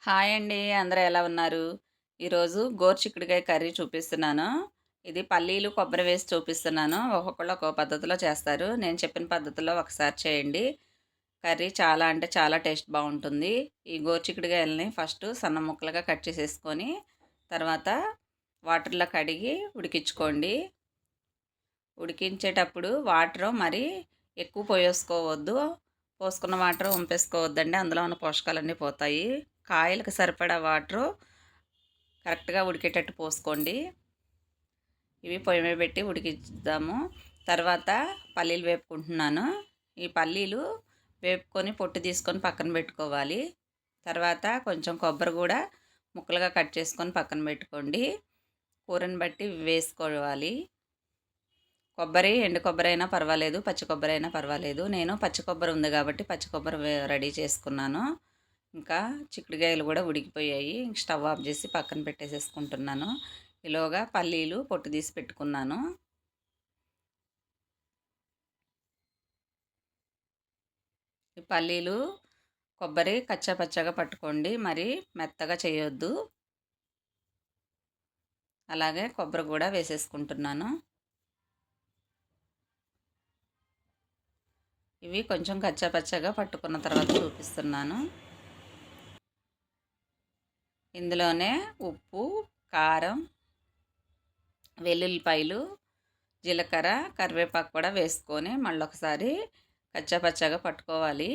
Hi అండి. అందరూ ఎలా ఉన్నారు? ఈరోజు గోరుచిక్కుడుకాయ కర్రీ చూపిస్తున్నాను. ఇది పల్లీలు, కొబ్బరి వేసి చూపిస్తున్నాను. ఒక్కొక్కళ్ళు ఒక్కో పద్ధతిలో చేస్తారు. నేను చెప్పిన పద్ధతిలో ఒకసారి చేయండి. కర్రీ చాలా అంటే చాలా టేస్ట్ బావుంటుంది. ఈ గోరుచిక్కుడుకాయలని ఫస్టు సన్న ముక్కలుగా కట్ చేసేసుకొని, తర్వాత వాటర్‌లో కడిగి ఉడికించుకోండి. ఉడికించేటప్పుడు వాటరు మరి ఎక్కువ పోసేసుకోవద్దు. పోసుకున్న వాటర్ వంపేసుకోవద్దండి. అందులో ఉన్న పోషకాలన్నీ పోతాయి. కాయలకు సరిపడా వాటరు కరెక్ట్‌గా ఉడికేటట్టు పోసుకోండి. ఇవి పొయ్యి మీద పెట్టి ఉడికిద్దాము. తర్వాత పల్లీలు వేపుకుంటున్నాను. ఈ పల్లీలు వేపుకొని పొట్టు తీసుకొని పక్కన పెట్టుకోవాలి. తర్వాత కొంచెం కొబ్బరి కూడా ముక్కలుగా కట్ చేసుకొని పక్కన పెట్టుకోండి. కూరని బట్టి వేసుకోవాలి. కొబ్బరి ఎండు కొబ్బరి అయినా పర్వాలేదు, పచ్చి కొబ్బరి అయినా పర్వాలేదు. నేను పచ్చి కొబ్బరి ఉంది కాబట్టి పచ్చి కొబ్బరి రెడీ చేసుకున్నాను. ఇంకా చిక్కుడుకాయలు కూడా ఉడికిపోయాయి. స్టవ్ ఆఫ్ చేసి పక్కన పెట్టేసేసుకుంటున్నాను. ఈలోగా పల్లీలు పొట్టు తీసి పెట్టుకున్నాను. ఈ పల్లీలు కొబ్బరి కచ్చా పచ్చగా పట్టుకోండి, మరి మెత్తగా చేయొద్దు. అలాగే కొబ్బరి కూడా వేసేసుకుంటున్నాను. ఇవి కొంచెం కచ్చా పచ్చగా పట్టుకున్న తర్వాత చూపిస్తున్నాను. ఇందులోనే ఉప్పు, కారం, వెల్లుల్లిపాయలు, జీలకర్ర, కరివేపాకు కూడా వేసుకొని మళ్ళొకసారి కచ్చా పచ్చాగా పట్టుకోవాలి.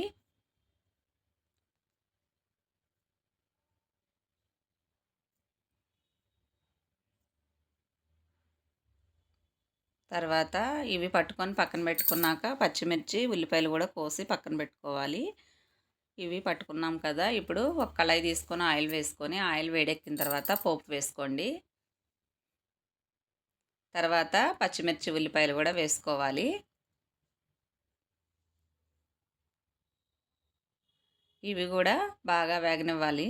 తర్వాత ఇవి పట్టుకొని పక్కన పెట్టుకున్నాక పచ్చిమిర్చి, ఉల్లిపాయలు కూడా కోసి పక్కన పెట్టుకోవాలి. ఇవి పట్టుకున్నాం కదా! ఇప్పుడు ఒక కళాయి తీసుకొని ఆయిల్ వేసుకొని, ఆయిల్ వేడెక్కిన తర్వాత పోపు వేసుకోండి. తర్వాత పచ్చిమిర్చి, ఉల్లిపాయలు కూడా వేసుకోవాలి. ఇవి కూడా బాగా వేగనివ్వాలి.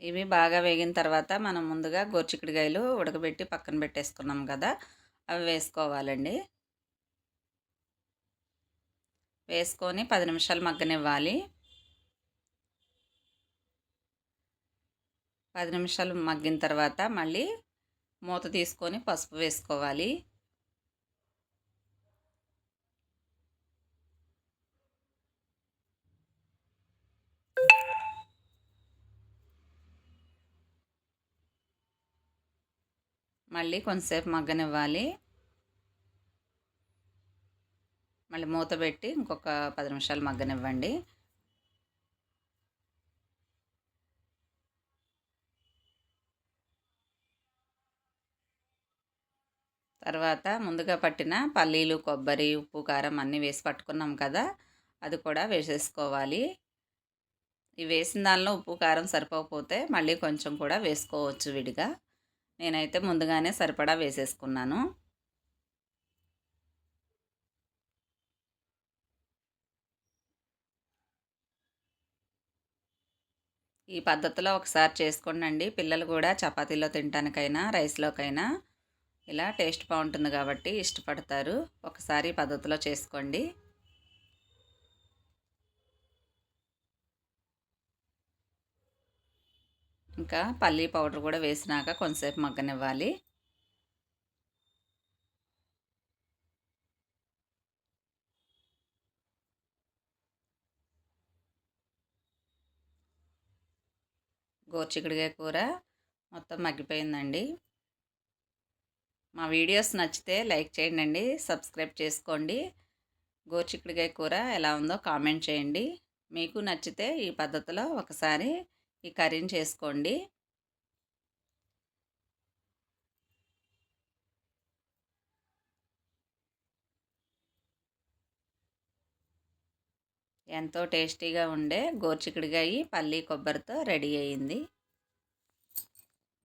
ఇవి బాగా వేగిన తర్వాత మనం ముందుగా గోరుచిక్కుడుకాయలు ఉడకబెట్టి పక్కన పెట్టేసుకున్నాం కదా! అవి వేసుకోవాలండి. వేసుకొని 10 నిమిషాలు మగ్గనివ్వాలి. 10 నిమిషాలు మగ్గిన తర్వాత మళ్ళీ మూత తీసుకొని పసుపు వేసుకోవాలి. మళ్ళీ కొంతసేపు మగ్గనివ్వాలి. మళ్ళీ మూత పెట్టి ఇంకొక 10 నిమిషాలు మగ్గనివ్వండి. తర్వాత ముందుగా పట్టిన పల్లీలు, కొబ్బరి, ఉప్పు, కారం అన్నీ వేసి పట్టుకున్నాం కదా! అది కూడా వేసేసుకోవాలి. ఈ వేసిన దానిలో ఉప్పు, కారం సరిపోకపోతే మళ్ళీ కొంచెం కూడా వేసుకోవచ్చు విడిగా. నేనైతే ముందుగానే సరిపడా వేసేసుకున్నాను. ఈ పద్ధతిలో ఒకసారి చేసుకోండి. పిల్లలు కూడా చపాతీలో తినటానికైనా, రైస్‌లోకైనా ఇలా టేస్ట్ బాగుంటుంది కాబట్టి ఇష్టపడతారు. ఒకసారి ఈ పద్ధతిలో చేసుకోండి. ఇంకా పల్లీ పౌడర్ కూడా వేసినాక కొంతసేపు మగ్గనివ్వాలి. గోరుచిక్కుడుకాయ కూర మొత్తం మగ్గిపోయిందండి. మా వీడియోస్ నచ్చితే లైక్ చేయండి, సబ్స్క్రైబ్ చేసుకోండి. గోరుచిక్కుడుకాయ కూర ఎలా ఉందో కామెంట్ చేయండి. మీకు నచ్చితే ఈ పద్ధతిలో ఒకసారి ఈ కర్రీని చేసుకోండి. ఎంతో టేస్టీగా ఉండే గోరుచిక్కుడుకాయ పల్లీ కొబ్బరితో రెడీ అయ్యింది.